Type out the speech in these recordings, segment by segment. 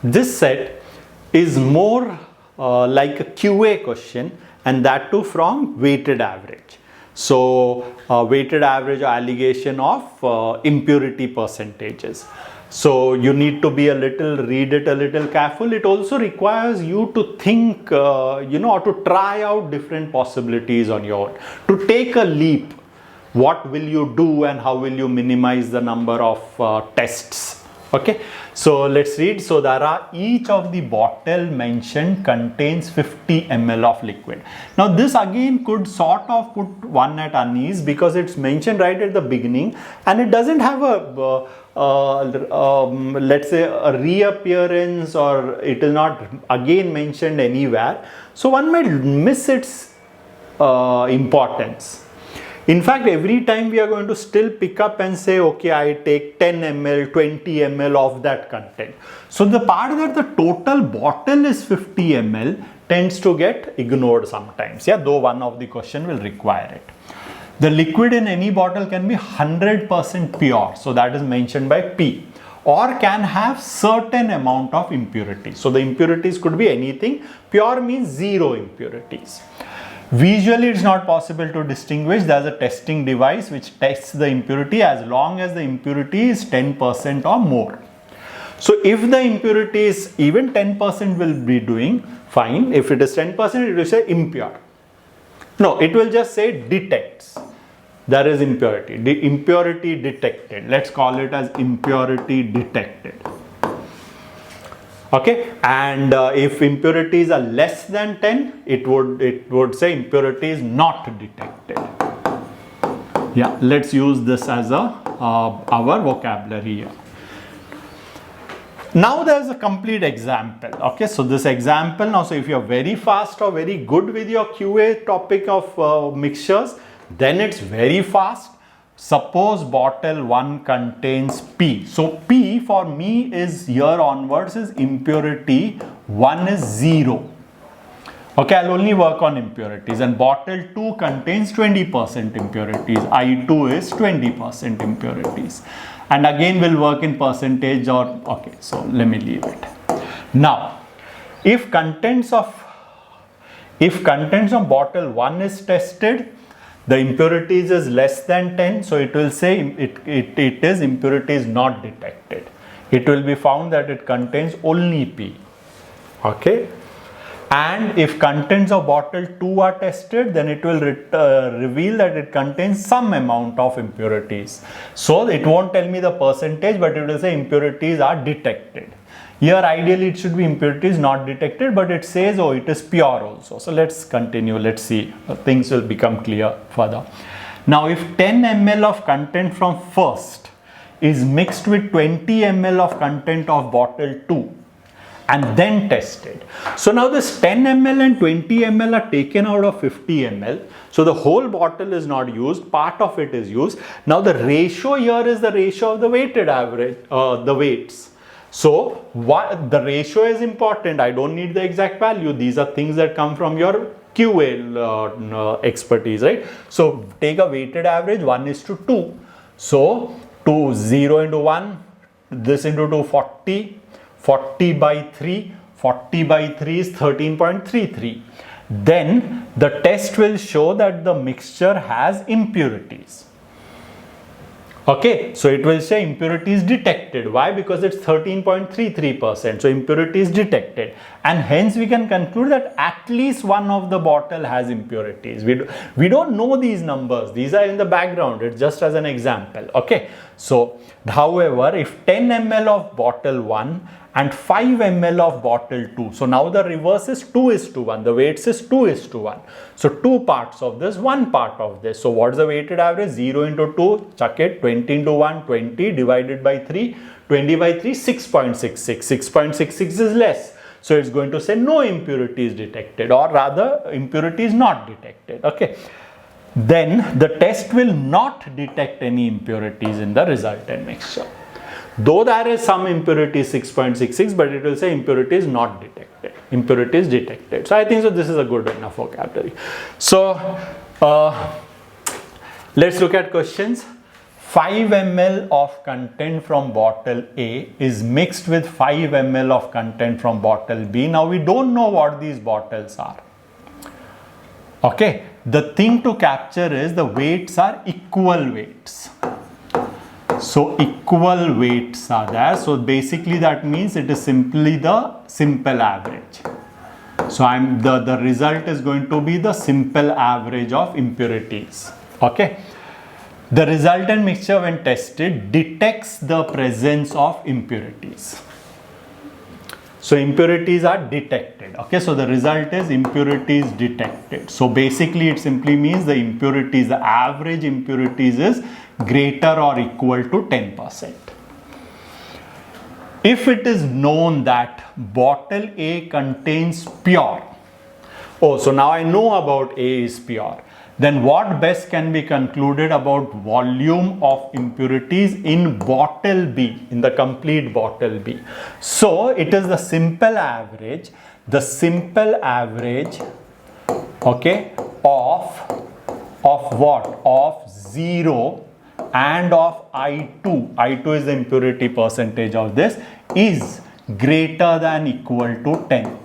This set is more like a QA question, and that too from weighted average. So weighted average allegation of impurity percentages. So you need to be read it a little careful. It also requires you to think, or to try out different possibilities on your own, to take a leap. What will you do and how will you minimize the number of tests? Okay, so let's read. So there are, each of the bottle mentioned contains 50 ml of liquid. Now this again could sort of put one at unease, because it's mentioned right at the beginning and it doesn't have a let's say a reappearance, or it is not again mentioned anywhere. So one might miss its importance. In fact, every time we are going to still pick up and say, okay, I take 10 ml, 20 ml of that content. So the part that the total bottle is 50 ml tends to get ignored sometimes, yeah, though one of the question will require it. The liquid in any bottle can be 100% pure, so that is mentioned by P, or can have certain amount of impurities. So the impurities could be anything. Pure means zero impurities. Visually, it's not possible to distinguish. There's a testing device which tests the impurity as long as the impurity is 10% or more. So if the impurity is even 10%, will be doing fine. If it is 10%, it will say impure. No, it will just say detects. There is impurity. The impurity detected. Let's call it as impurity detected. Okay, and if impurities are less than 10, it would say impurities not detected. Yeah, let's use this as our vocabulary here. Now there's a complete example. Okay, so this example now, so if you're very fast or very good with your QA topic of mixtures, then it's very fast. Suppose bottle 1 contains P. So P for me is here onwards is impurity 1 is 0. Okay, I'll only work on impurities, and bottle 2 contains 20% impurities. I2 is 20% impurities. And again we'll work in percentage, or okay, so let me leave it. Now, if contents of bottle 1 is tested, the impurities is less than 10, so it will say it is impurities not detected. It will be found that it contains only P. Okay, and if contents of bottle 2 are tested, then it will reveal that it contains some amount of impurities. So it won't tell me the percentage, but it will say impurities are detected. Here ideally it should be impurities not detected, but it says, oh, it is pure also. So let's continue, let's see, things will become clear further. Now if 10 ml of content from first is mixed with 20 ml of content of bottle 2 and then tested. So now this 10 ml and 20 ml are taken out of 50 ml. So the whole bottle is not used, part of it is used. Now the ratio here is the ratio of the weighted average, the weights. So the ratio is important. I don't need the exact value. These are things that come from your QA expertise, right? So take a weighted average 1:2. So 0 into 1, this into 2, 40. 40 by 3. 40 by 3 is 13.33. Then the test will show that the mixture has impurities. Okay, so it will say impurities detected. Why? Because it's 13.33%. So impurities detected, and hence we can conclude that at least one of the bottle has impurities. We don't know these numbers. These are in the background. It's just as an example. Okay, so however, if 10 ml of bottle 1 and 5 ml of bottle 2. So now the reverse is 2:1. The weights is 2:1. So 2 parts of this, 1 part of this. So what's the weighted average? 0 into 2, chuck it, 20 into 1, 20 divided by 3, 20 by 3, 6.66. 6.66 is less. So it's going to say no impurities detected, or rather impurities not detected. Okay. Then the test will not detect any impurities in the resultant mixture. Though there is some impurity 6.66, but it will say impurities not detected, impurities detected. So I think so this is a good enough vocabulary. So let's look at questions. 5 ml of content from bottle A is mixed with 5 ml of content from bottle B. Now we don't know what these bottles are. Okay, the thing to capture is the weights are equal weights. So equal weights are there. So basically that means it is simply the simple average. So the result is going to be the simple average of impurities. Okay. The resultant mixture when tested detects the presence of impurities. So impurities are detected. Okay, so the result is impurities detected. So basically it simply means the impurities, the average impurities is greater or equal to 10%. If it is known that bottle A contains pure, oh, so now I know about A is pure, then what best can be concluded about volume of impurities in bottle B, in the complete bottle B? So it is the simple average, okay, of what? Of 0 and of I2 is the impurity percentage of this, is greater than equal to 10.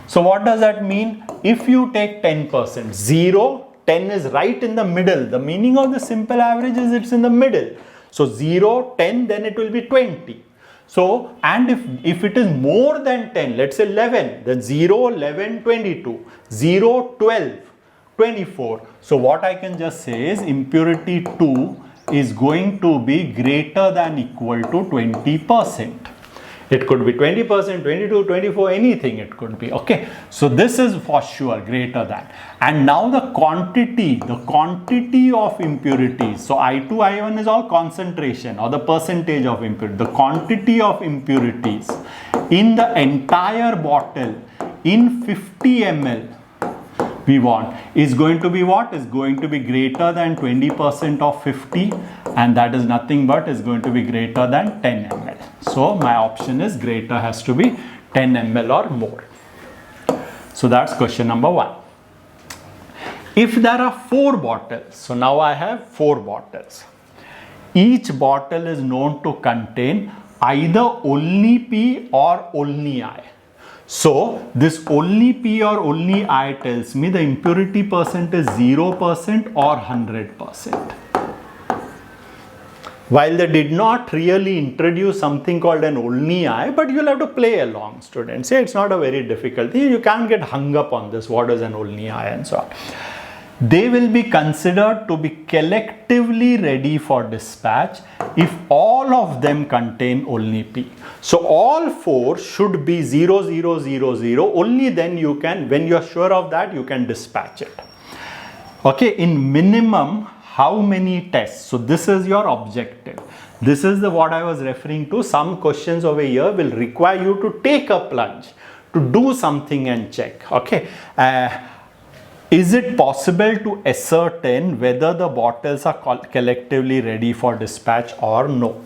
So what does that mean? If you take 10%, 0, 10 is right in the middle. The meaning of the simple average is it's in the middle. So 0, 10, then it will be 20. So, and if it is more than 10, let's say 11, then 0, 11, 22, 0, 12, 24. So what I can just say is impurity 2 is going to be greater than equal to 20%. It could be 20%, 22, 24, anything it could be. Okay. So this is for sure greater than. And now the quantity of impurities. So I2, I1 is all concentration or the percentage of impurity. The quantity of impurities in the entire bottle in 50 ml we want is going to be what? Is going to be greater than 20% of 50, and that is nothing but is going to be greater than 10 ml. So my option is greater has to be 10 ml or more. So that's question number 1. If there are 4 bottles, so now I have 4 bottles. Each bottle is known to contain either only P or only I. So this only P or only I tells me the impurity percent is 0% or 100%. While they did not really introduce something called an only I, but you'll have to play along, students. Yeah, it's not a very difficult thing. You can't get hung up on this, what is an only I and so on. They will be considered to be collectively ready for dispatch if all of them contain only P. So all 4 should be 0, 0, 0, 0. Only then you can, when you are sure of that, you can dispatch it. Okay, in minimum, how many tests? So this is your objective. This is what I was referring to. Some questions over here will require you to take a plunge, to do something and check. Okay. Is it possible to ascertain whether the bottles are collectively ready for dispatch or no?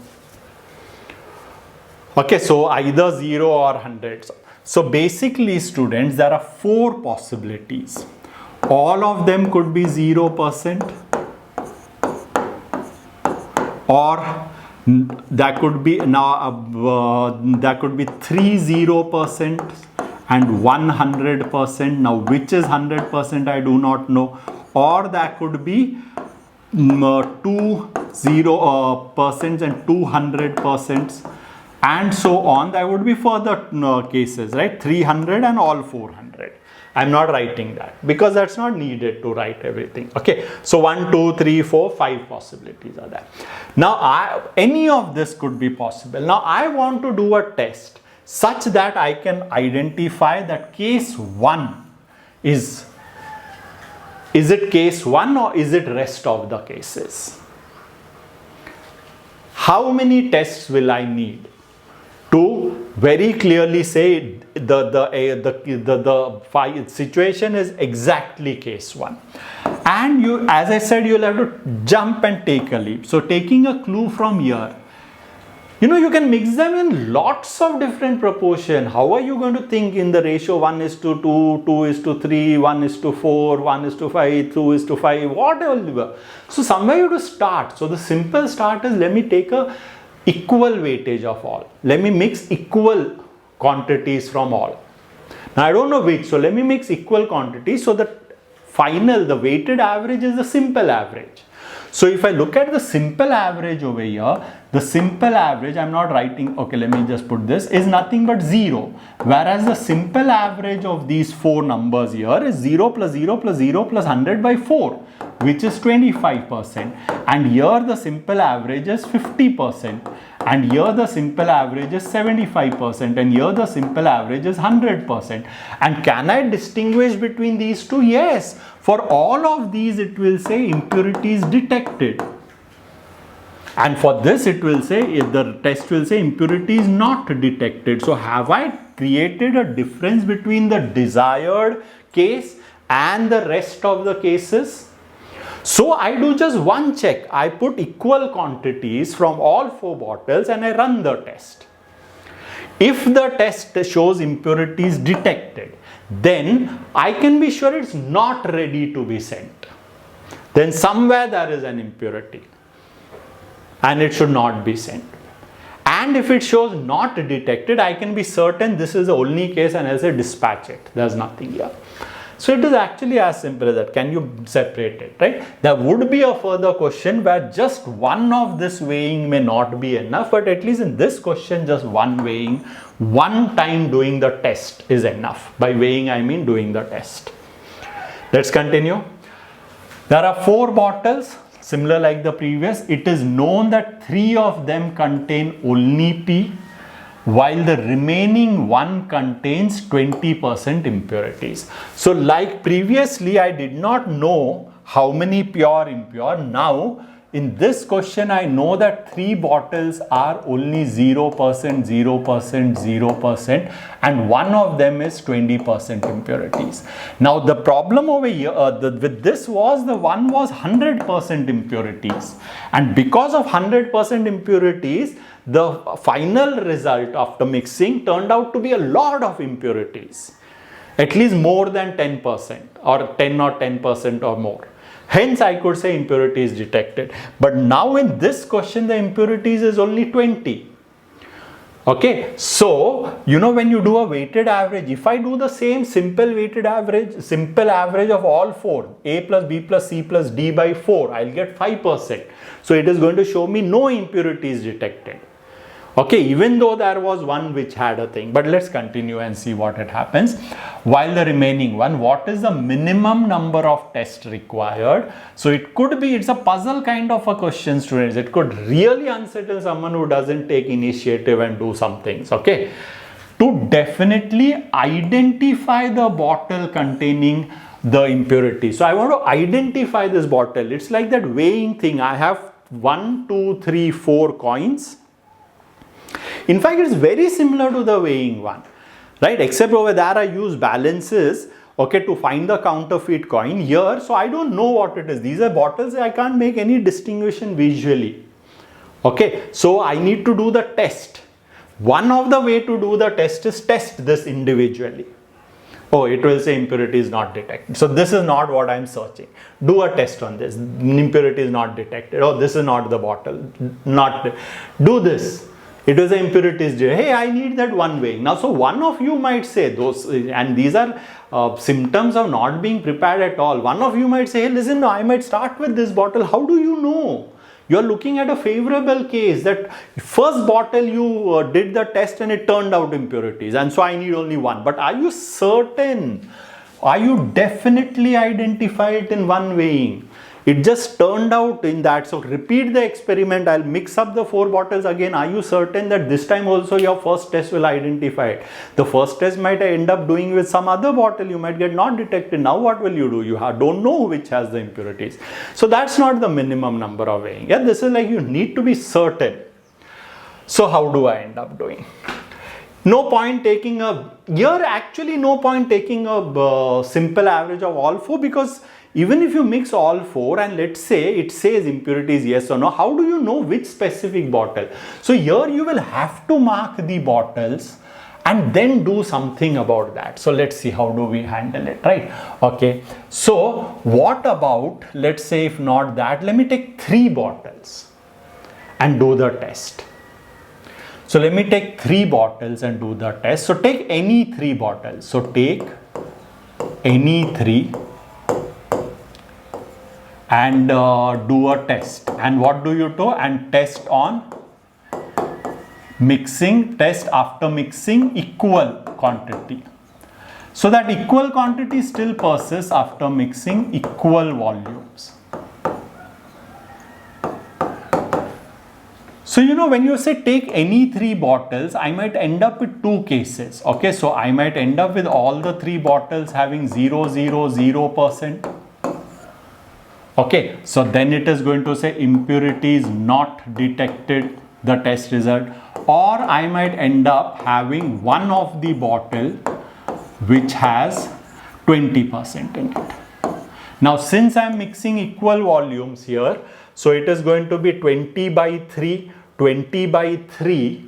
Okay, so either 0 or 100. So basically, students, there are 4 possibilities. All of them could be 0%, or that could be that could be 3 0%. And 100%. Now which is 100% I do not know, or that could be 2 0% and 200%, and so on. There would be further cases, right? 300 and all 400. I'm not writing that because that's not needed to write everything. Okay, so 1, 2, 3, 4, 5 possibilities are there. Now any of this could be possible. Now I want to do a test such that I can identify that case 1 is it case 1 or is it rest of the cases? How many tests will I need to very clearly say the situation is exactly case 1? And you, as I said, you'll have to jump and take a leap. So taking a clue from here, You can mix them in lots of different proportion. How are you going to think in the ratio 1:2, 2:3, 1:4, 1:5, 2:5, whatever? So somewhere you have to start. So the simple start is, let me take a equal weightage of all. Let me mix equal quantities from all. Now I don't know which, so let me mix equal quantities. So the final, the weighted average is the simple average. So if I look at the simple average over here, the simple average, I'm not writing, okay, let me just put this, is nothing but 0. Whereas the simple average of these 4 numbers here is 0 plus 0 plus 0 plus 100 by 4, which is 25%. And here the simple average is 50%. And here the simple average is 75%. And here the simple average is 100%. And can I distinguish between these two? Yes. For all of these, it will say impurities detected. And for this, it will say, the test will say impurities not detected. So have I created a difference between the desired case and the rest of the cases? So I do just one check. I put equal quantities from all 4 bottles and I run the test. If the test shows impurities detected, then I can be sure it's not ready to be sent. Then somewhere there is an impurity and it should not be sent. And if it shows not detected, I can be certain this is the only case and I'll say dispatch it. There's nothing here. So it is actually as simple as that. Can you separate it, right? There would be a further question where just one of this weighing may not be enough, but at least in this question, just one weighing, one time doing the test is enough. By weighing, I mean doing the test. Let's continue. There are 4 bottles, similar like the previous. It is known that 3 of them contain only P, while the remaining 1 contains 20% impurities. So like previously, I did not know how many pure, impure. Now in this question, I know that 3 bottles are only 0%, 0%, 0%, and 1 of them is 20% impurities. Now the problem over here with this was the one was 100% impurities, and because of 100% impurities, the final result after mixing turned out to be a lot of impurities, at least more than 10% or 10 or 10% or more. Hence, I could say impurities detected. But now in this question, the impurities is only 20. Okay, so when you do a weighted average, if I do the same simple weighted average, simple average of all 4, A plus B plus C plus D by 4, I'll get 5%. So it is going to show me no impurities detected. Okay, even though there was one which had a thing, but let's continue and see what it happens. While the remaining one, what is the minimum number of tests required? So it could be, it's a puzzle kind of a question, students. It could really unsettle someone who doesn't take initiative and do some things. Okay, to definitely identify the bottle containing the impurity. So I want to identify this bottle. It's like that weighing thing. I have 1, 2, 3, 4 coins. In fact, it's very similar to the weighing one, right? Except over there I use balances, okay, to find the counterfeit coin. Here, so I don't know what it is. These are bottles, I can't make any distinction visually. Okay, so I need to do the test. One of the way to do the test is test this individually. Oh, it will say impurity is not detected. So this is not what I'm searching. Do a test on this. Impurity is not detected. Oh, this is not the bottle. Do this. It was the impurities. Hey, I need that one weighing. Now, so one of you might say those, and these are symptoms of not being prepared at all. One of you might say, hey, listen, I might start with this bottle. How do you know? You are looking at a favorable case that first bottle you did the test and it turned out impurities, and so I need only one. But are you certain? Are you definitely identify it in one weighing? It just turned out in that. So repeat the experiment. I'll mix up the 4 bottles again. Are you certain that this time also your first test will identify it? The first test might end up doing with some other bottle. You might get not detected. Now what will you do? You don't know which has the impurities. So that's not the minimum number of weighing. Yeah, this is like you need to be certain. So how do I end up doing? No point taking a simple average of all 4, because even if you mix all 4 and let's say it says impurities yes or no, how do you know which specific bottle? So here you will have to mark the bottles and then do something about that. So let's see how do we handle it, right? Okay, so what about, let's say if not that, let me take 3 bottles and do the test. So let me take 3 bottles and do the test. So take any 3 bottles. So take any 3 and do a test. And what do you do? And test on mixing, test after mixing equal quantity. So that equal quantity still persists after mixing equal volumes. So you know, when you say take any 3 bottles, I might end up with 2 cases. Okay, so I might end up with all the 3 bottles having 0.000%. Okay, so then it is going to say impurities not detected, the test result. Or I might end up having one of the bottle which has 20% in it. Now since I am mixing equal volumes here, so it is going to be 20 by 3. 20 by 3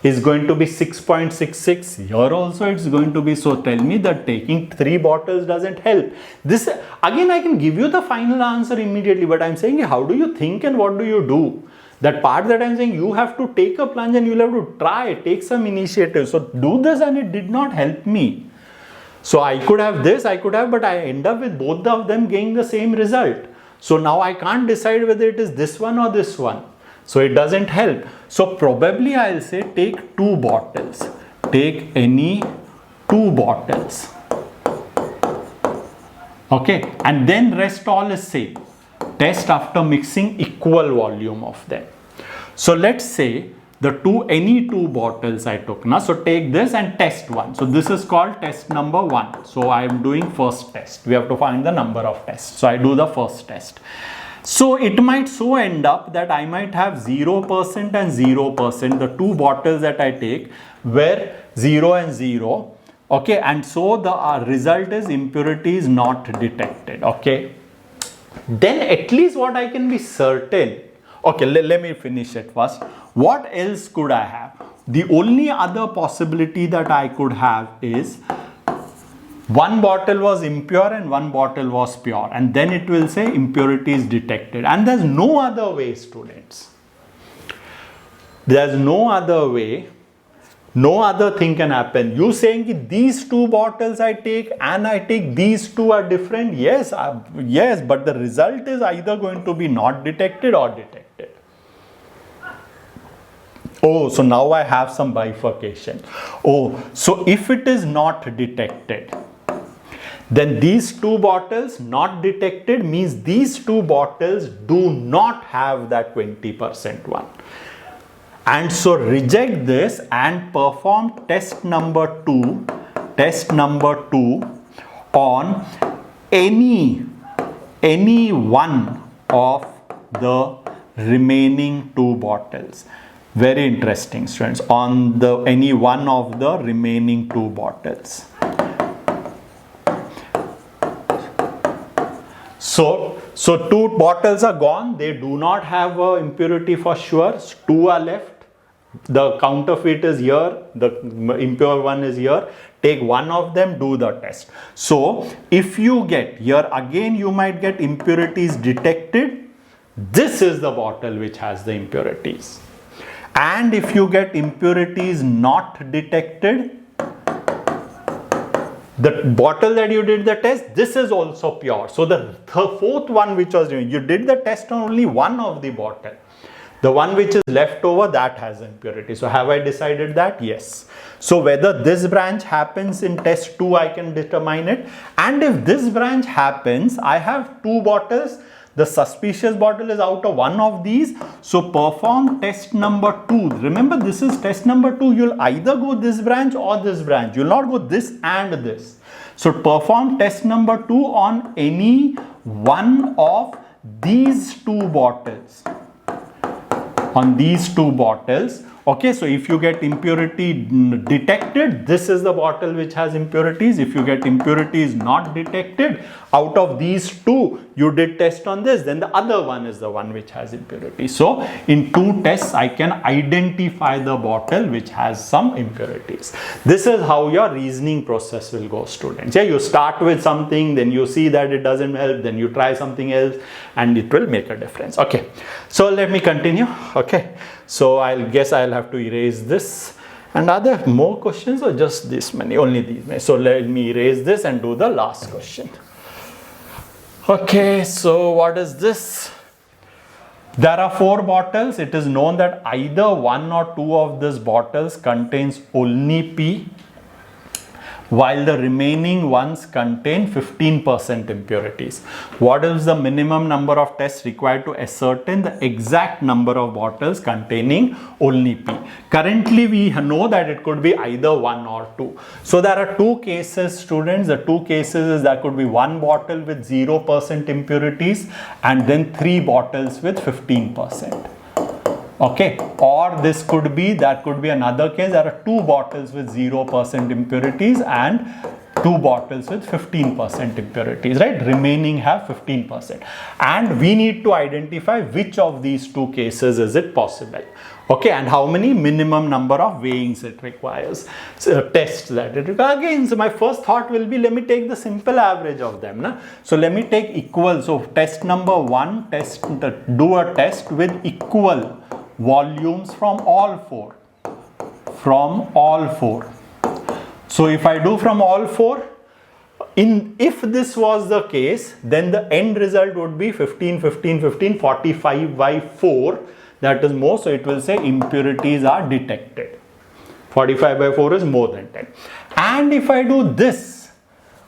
is going to be 6.66. Here also it's going to be, so tell me that taking 3 bottles doesn't help. This again, I can give you the final answer immediately, but I'm saying how do you think and what do you do? That part that I'm saying, you have to take a plunge and you'll have to try, take some initiative. So do this, and it did not help me. So I could have this, I could have, but I end up with both of them getting the same result. So now I can't decide whether it is this one or this one. So it doesn't help. So probably I'll say take 2 bottles. Take any 2 bottles. Okay, and then rest all is same. Test after mixing equal volume of them. So let's say any 2 bottles I took now. So take this and test one. So this is called test number 1. So I am doing first test. We have to find the number of tests. So I do the first test. So it might so end up that I might have 0% and 0%. The 2 bottles that I take were 0 and 0. Okay, and so the result is impurities not detected. Okay, then at least what I can be certain. Okay, let me finish it first. What else could I have? The only other possibility that I could have is one bottle was impure and one bottle was pure, and then it will say impurities detected. And there's no other way, students. There's no other way. No other thing can happen. You saying that these 2 bottles I take and I take these 2 are different? Yes, yes, but the result is either going to be not detected or detected. Oh, so now I have some bifurcation. Oh, so if it is not detected, then these 2 bottles not detected means these 2 bottles do not have that 20% one. And so reject this and perform test number 2 on any one of the remaining 2 bottles. Very interesting, students. On any one of the remaining 2 bottles. So 2 bottles are gone. They do not have a impurity for sure. 2 are left. The counterfeit is here. The impure one is here. Take one of them, do the test. So if you get here again, you might get impurities detected. This is the bottle which has the impurities. And if you get impurities not detected, the bottle that you did the test, this is also pure. So the 4th one which was doing, you did the test on only one of the bottle. The one which is left over, that has impurity. So have I decided that? Yes. So whether this branch happens in test 2, I can determine it. And if this branch happens, I have 2 bottles. The suspicious bottle is out of one of these. So perform test number 2. Remember, this is test number 2. You'll either go this branch or this branch. You'll not go this and this. So perform test number 2 on any one of these 2 bottles. On these 2 bottles, Okay, so if you get impurity detected, this is the bottle which has impurities. If you get impurities not detected, out of these two, you did test on this, then the other one is the one which has impurities. So in two tests, I can identify the bottle which has some impurities. This is how your reasoning process will go, students. Yeah, you start with something, then you see that it doesn't help, then you try something else, and it will make a difference. Okay, so let me continue. Okay, so I'll guess I'll have to erase this. And are there more questions or just this many? Only these many. So let me erase this and do the last question. Okay, so what is this? There are 4 bottles. It is known that either 1 or 2 of these bottles contains only P, while the remaining ones contain 15% impurities. What is the minimum number of tests required to ascertain the exact number of bottles containing only P? Currently, we know that it could be either 1 or 2. So there are 2 cases, students. The 2 cases is there could be 1 bottle with 0% impurities and then 3 bottles with 15%. Okay, or this could be, that could be another case, there are 2 bottles with 0% impurities and 2 bottles with 15% impurities, right? Remaining have 15%. And we need to identify which of these 2 cases is it possible. Okay, and how many minimum number of weighings it requires, tests that it requires. Again, so my first thought will be, let me take the simple average of them. Na? So let me take equal, so test number 1, do a test with equal volumes from all 4. So if I do from all 4, if this was the case, then the end result would be 15, 15, 15, 45 by 4. That is more, so it will say impurities are detected. 45 by 4 is more than 10. And if I do this,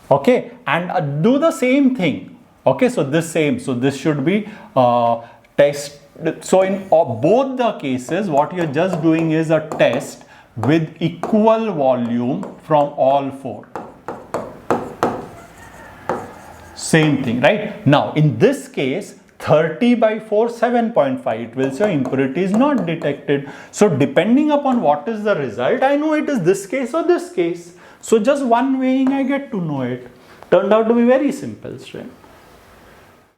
okay, and do the same thing, okay, so this should be test. So in both the cases, what you're just doing is a test with equal volume from all 4. Same thing, right? Now, in this case, 30 by 4, 7.5, it will say impurity is not detected. So depending upon what is the result, I know it is this case or this case. So just one weighing, I get to know it. Turned out to be very simple, student.